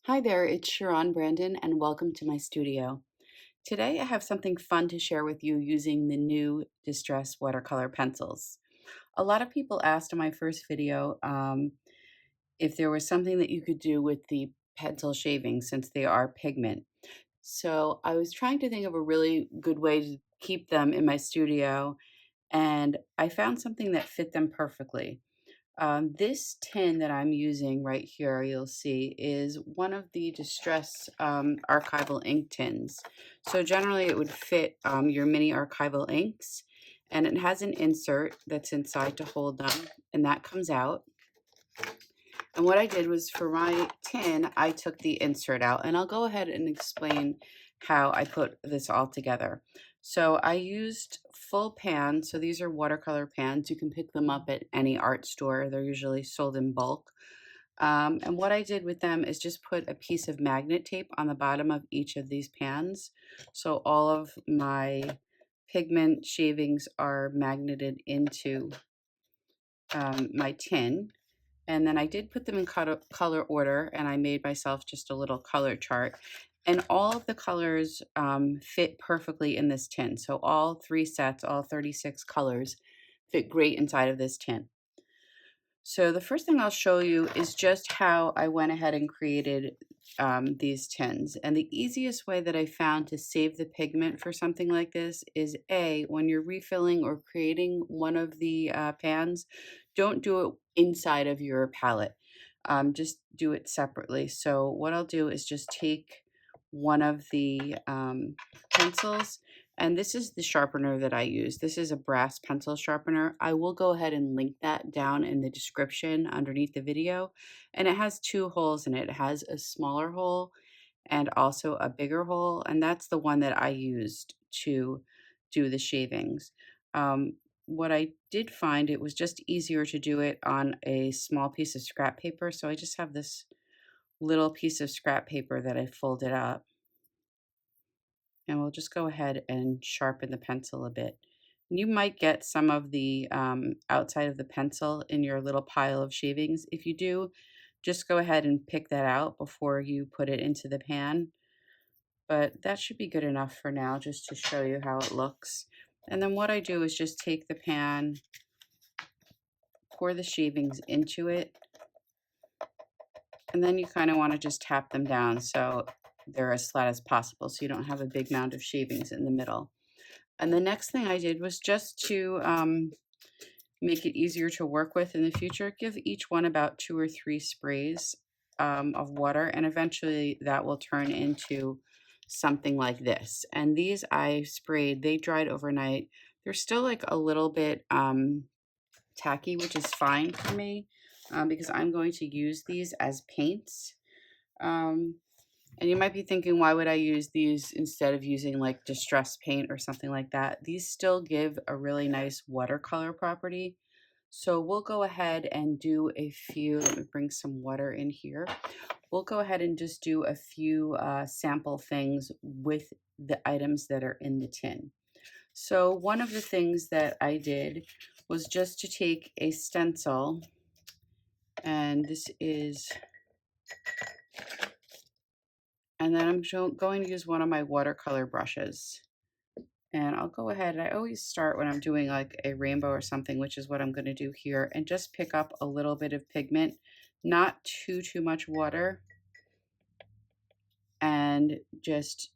Hi there, it's Sharon Brandon, and welcome to my studio. Today I have something fun to share with you using the new Distress watercolor pencils. A lot of people asked in my first video if there was something that you could do with the pencil shavings since they are pigment. So I was trying to think of a really good way to keep them in my studio, and I found something that fit them perfectly. This tin that I'm using right here, you'll see, is one of the Distress archival ink tins. So generally it would fit your mini archival inks, and it has an insert that's inside to hold them, and that comes out. And what I did was for my tin, I took the insert out, and I'll go ahead and explain how I put this all together. So I used full pans. So these are watercolor pans. You can pick them up at any art store. They're usually sold in bulk. And what I did with them is just put a piece of magnet tape on the bottom of each of these pans. So all of my pigment shavings are magneted into my tin. And then I did put them in color order, and I made myself just a little color chart. And all of the colors fit perfectly in this tin. So all three sets, all 36 colors, fit great inside of this tin. So the first thing I'll show you is just how I went ahead and created these tins. And the easiest way that I found to save the pigment for something like this is when you're refilling or creating one of the pans, don't do it inside of your palette. Just do it separately. So what I'll do is just take one of the pencils, and this is the sharpener that I use. This is a brass pencil sharpener. I will go ahead and link that down in the description underneath the video. And it has two holes in it. It has a smaller hole and also a bigger hole. And that's the one that I used to do the shavings. What I did find, it was just easier to do it on a small piece of scrap paper. So I just have this little piece of scrap paper that I folded up. And we'll just go ahead and sharpen the pencil a bit. You might get some of the outside of the pencil in your little pile of shavings. If you do, just go ahead and pick that out before you put it into the pan. But that should be good enough for now, just to show you how it looks. And then what I do is just take the pan, pour the shavings into it, and then you kind of want to just tap them down so they're as flat as possible so you don't have a big mound of shavings in the middle. And the next thing I did was just to make it easier to work with in the future, give each one about 2 or 3 sprays of water, and eventually that will turn into something like this. And these I sprayed, they dried overnight. They're still like a little bit tacky, which is fine for me because I'm going to use these as paints. And you might be thinking, why would I use these instead of using like distress paint or something like that? These still give a really nice watercolor property. So we'll go ahead and do a few, let me bring some water in here. We'll go ahead and just do a few sample things with the items that are in the tin. So one of the things that I did was just to take a stencil, and this is, and then I'm going to use one of my watercolor brushes. And I'll go ahead, and I always start when I'm doing like a rainbow or something, which is what I'm going to do here, and just pick up a little bit of pigment, not too much water, and just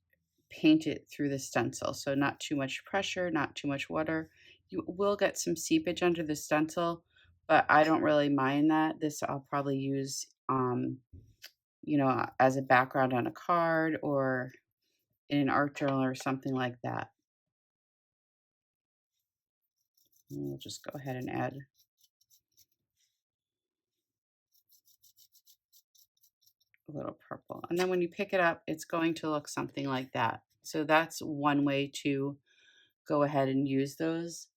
paint it through the stencil. So not too much pressure, not too much water. You will get some seepage under the stencil, but I don't really mind that. This I'll probably use, as a background on a card or in an art journal or something like that. And we'll just go ahead and add a little purple. And then when you pick it up, it's going to look something like that. So that's one way to go ahead and use those.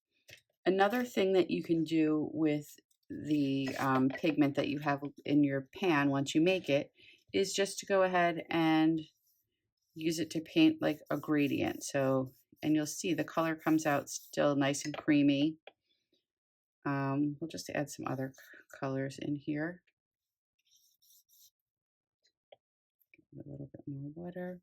Another thing that you can do with the pigment that you have in your pan once you make it is just to go ahead and use it to paint like a gradient. So, and you'll see the color comes out still nice and creamy. We'll just add some other colors in here. A little bit more water.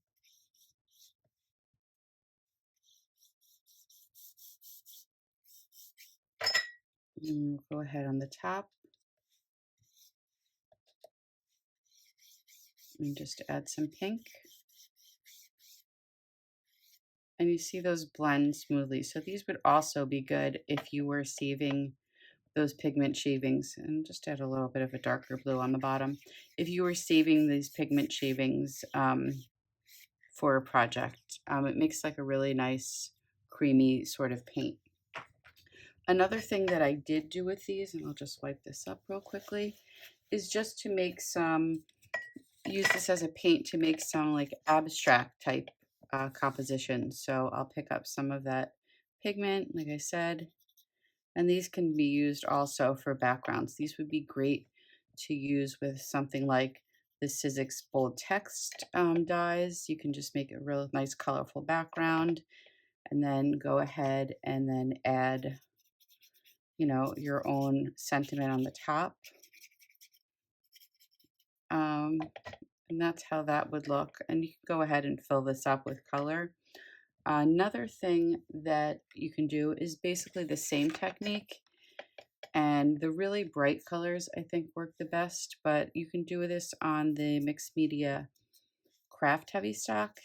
And we'll go ahead on the top and just add some pink. And you see those blend smoothly. So these would also be good if you were saving those pigment shavings, and just add a little bit of a darker blue on the bottom. If you were saving these pigment shavings for a project, it makes like a really nice creamy sort of paint. Another thing that I did do with these, and I'll just wipe this up real quickly, is just to make some, use this as a paint to make some like abstract type compositions. So I'll pick up some of that pigment, like I said, and these can be used also for backgrounds. These would be great to use with something like the Sizzix bold text dies. You can just make a real nice colorful background and then go ahead and then add, you know, your own sentiment on the top. And that's how that would look. And you can go ahead and fill this up with color. Another thing that you can do is basically the same technique. And the really bright colors, I think, work the best. But you can do this on the mixed media craft heavy stock.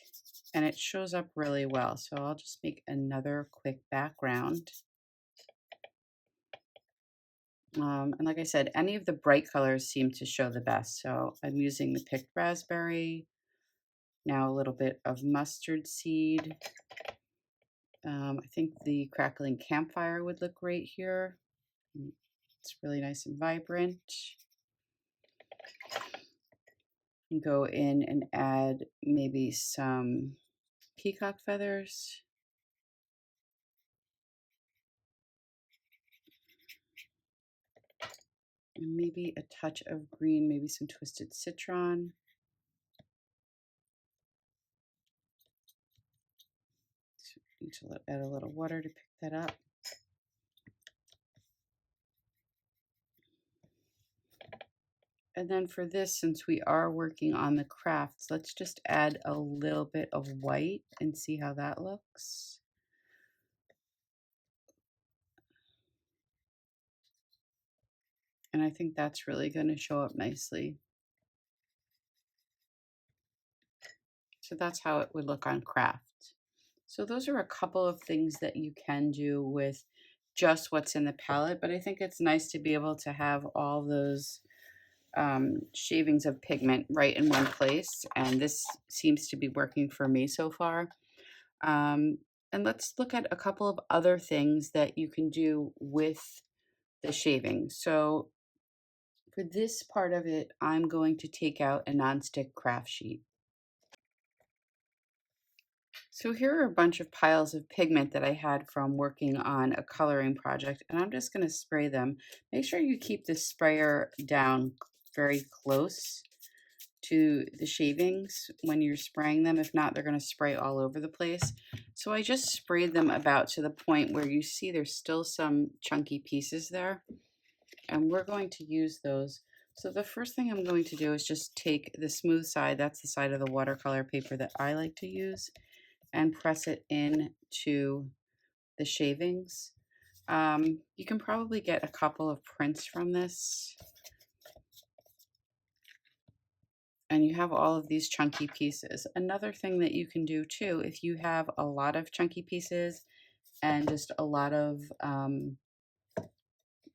And it shows up really well. So I'll just make another quick background. And like I said, any of the bright colors seem to show the best. So I'm using the picked raspberry, now a little bit of mustard seed. I think the crackling campfire would look great here. It's really nice and vibrant. And go in and add maybe some peacock feathers. And maybe a touch of green, maybe some twisted citron. So need to add a little water to pick that up. And then for this, since we are working on the crafts, let's just add a little bit of white and see how that looks. And I think that's really going to show up nicely. So that's how it would look on craft. So those are a couple of things that you can do with just what's in the palette, but I think it's nice to be able to have all those shavings of pigment right in one place, and this seems to be working for me so far. And let's look at a couple of other things that you can do with the shaving. So for this part of it, I'm going to take out a nonstick craft sheet. So here are a bunch of piles of pigment that I had from working on a coloring project, and I'm just going to spray them. Make sure you keep the sprayer down very close to the shavings when you're spraying them. If not, they're going to spray all over the place. So I just sprayed them about to the point where you see there's still some chunky pieces there, and we're going to use those. So the first thing I'm going to do is just take the smooth side, that's the side of the watercolor paper that I like to use, and press it into the shavings. You can probably get a couple of prints from this. And you have all of these chunky pieces. Another thing that you can do too, if you have a lot of chunky pieces and just a lot of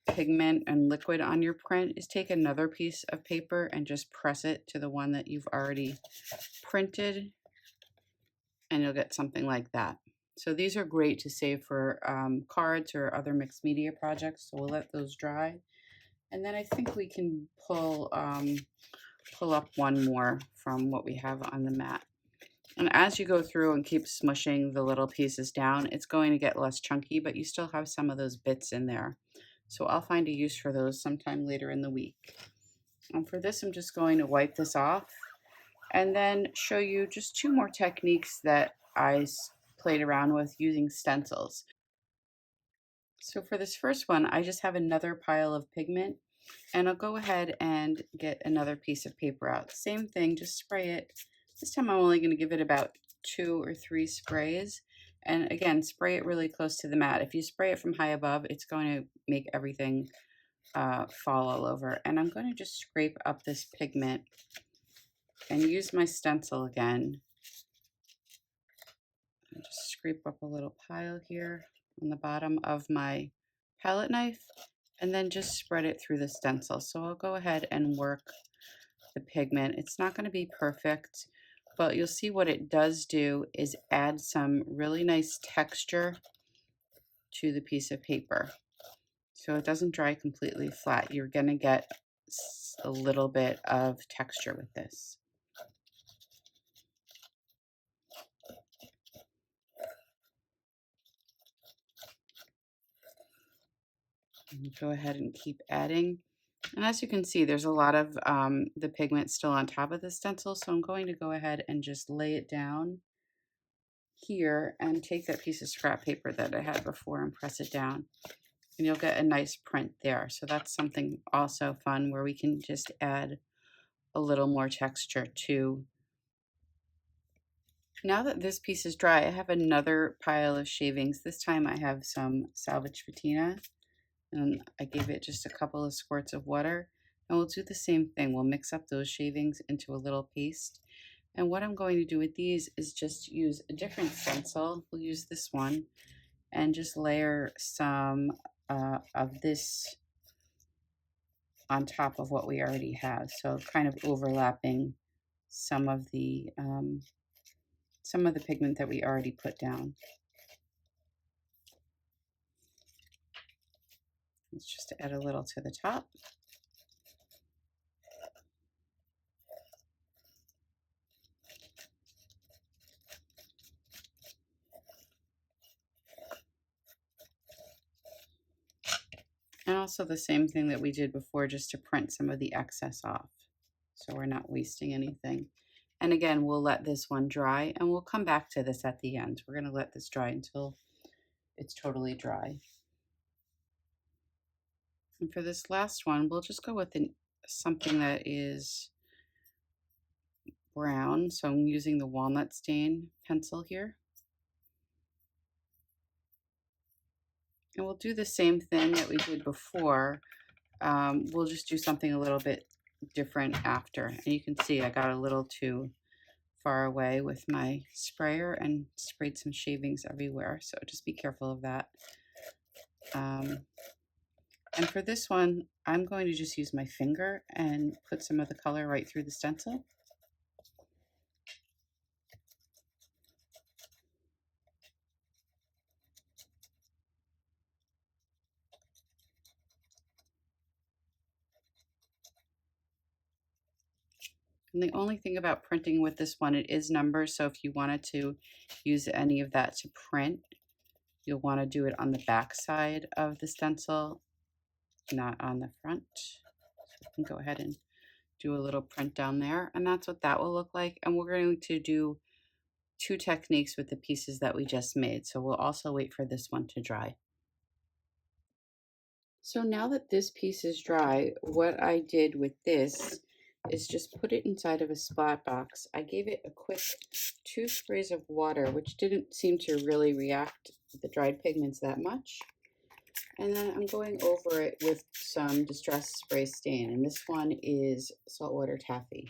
pigment and liquid on your print, is take another piece of paper and just press it to the one that you've already printed, and you'll get something like that. So these are great to save for cards or other mixed media projects. So we'll let those dry. And then I think we can pull up one more from what we have on the mat. And as you go through and keep smushing the little pieces down, it's going to get less chunky, but you still have some of those bits in there. So I'll find a use for those sometime later in the week. And for this, I'm just going to wipe this off and then show you just two more techniques that I played around with using stencils. So for this first one, I just have another pile of pigment, and I'll go ahead and get another piece of paper out. Same thing, just spray it This time I'm only going to give it about 2 or 3 sprays. And again, spray it really close to the mat. If you spray it from high above, it's going to make everything fall all over. And I'm going to just scrape up this pigment and use my stencil again. And just scrape up a little pile here on the bottom of my palette knife, and then just spread it through the stencil. So I'll go ahead and work the pigment. It's not going to be perfect, but you'll see what it does do is add some really nice texture to the piece of paper. So it doesn't dry completely flat. You're going to get a little bit of texture with this. And go ahead and keep adding. And as you can see, there's a lot of the pigment still on top of the stencil, so I'm going to go ahead and just lay it down here and take that piece of scrap paper that I had before and press it down. And you'll get a nice print there. So that's something also fun where we can just add a little more texture to. Now that this piece is dry, I have another pile of shavings. This time I have some salvage patina, and I gave it just a couple of squirts of water. And we'll do the same thing. We'll mix up those shavings into a little paste. And what I'm going to do with these is just use a different stencil. We'll use this one and just layer some of this on top of what we already have. So kind of overlapping some of the pigment that we already put down. Let's just add a little to the top. And also the same thing that we did before, just to print some of the excess off, so we're not wasting anything. And again, we'll let this one dry, and we'll come back to this at the end. We're going to let this dry until it's totally dry. And for this last one, we'll just go with something that is brown. So I'm using the walnut stain pencil here. And we'll do the same thing that we did before. We'll just do something a little bit different after. And you can see I got a little too far away with my sprayer and sprayed some shavings everywhere. So just be careful of that. And for this one, I'm going to just use my finger and put some of the color right through the stencil. And the only thing about printing with this one, it is numbers. So if you wanted to use any of that to print, you'll want to do it on the back side of the stencil, not on the front. So you can go ahead and do a little print down there, and that's what that will look like. And we're going to do 2 techniques with the pieces that we just made. So we'll also wait for this one to dry. So now that this piece is dry, what I did with this is just put it inside of a splat box. I gave it a quick 2 sprays of water, which didn't seem to really react with the dried pigments that much. And then I'm going over it with some Distress Spray Stain, and this one is Saltwater Taffy.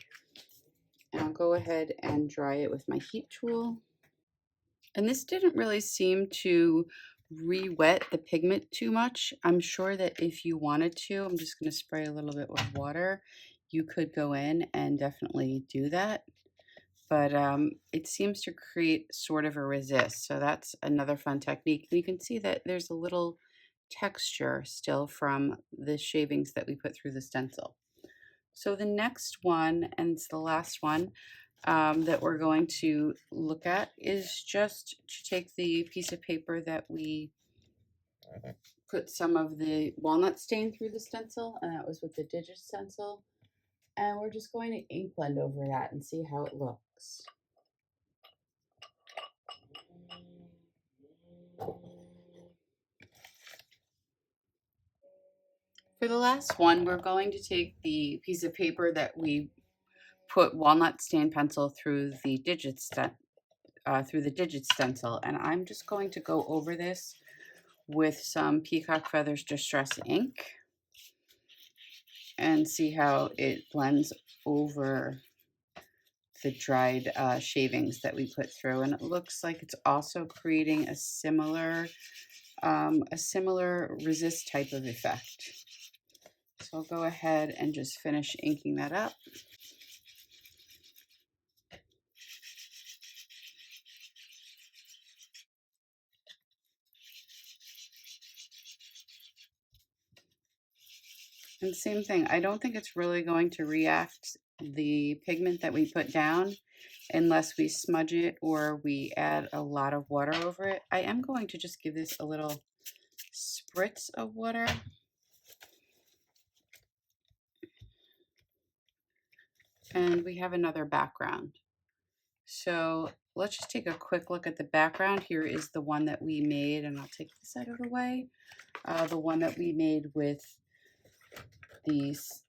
And I'll go ahead and dry it with my heat tool. And this didn't really seem to re-wet the pigment too much. I'm sure that if you wanted to, I'm just going to spray a little bit with water. You could go in and definitely do that. But it seems to create sort of a resist. So that's another fun technique. You can see that there's a little texture still from the shavings that we put through the stencil. So the next one, and it's the last one, that we're going to look at is just to take the piece of paper that we put some of the walnut stain through the stencil, and that was with the digit stencil, and we're just going to ink blend over that and see how it looks. For the last one, we're going to take the piece of paper that we put walnut stain pencil through the digit stencil, and I'm just going to go over this with some Peacock Feathers Distress ink and see how it blends over the dried shavings that we put through. And it looks like it's also creating a similar resist type of effect. So I'll go ahead and just finish inking that up. And same thing, I don't think it's really going to react the pigment that we put down unless we smudge it or we add a lot of water over it. I am going to just give this a little spritz of water. And we have another background. So let's just take a quick look at the background. Here is the one that we made, and I'll take this out of the way. The one that we made with these,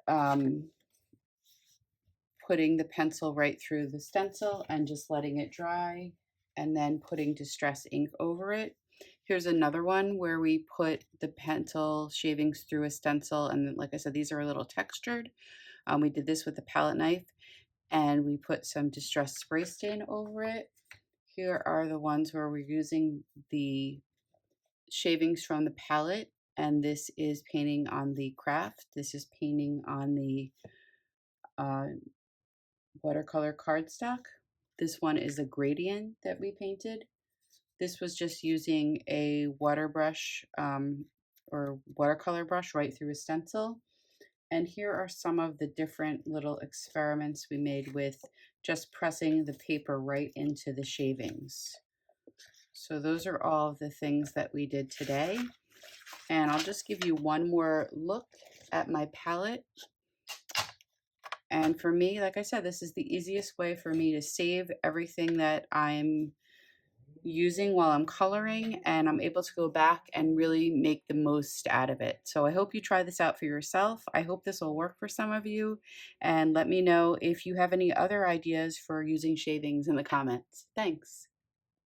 putting the pencil right through the stencil and just letting it dry, and then putting distress ink over it. Here's another one where we put the pencil shavings through a stencil, and like I said, these are a little textured. We did this with the palette knife, and we put some distress spray stain over it. Here are the ones where we're using the shavings from the palette, and this is painting on the craft. This is painting on the watercolor cardstock. This one is a gradient that we painted. This was just using a water brush or watercolor brush right through a stencil. And here are some of the different little experiments we made with just pressing the paper right into the shavings. So those are all of the things that we did today. And I'll just give you one more look at my palette. And for me, like I said, this is the easiest way for me to save everything that I'm using while I'm coloring, and I'm able to go back and really make the most out of it. So I hope you try this out for yourself. I hope this will work for some of you, and let me know if you have any other ideas for using shavings in the comments. Thanks.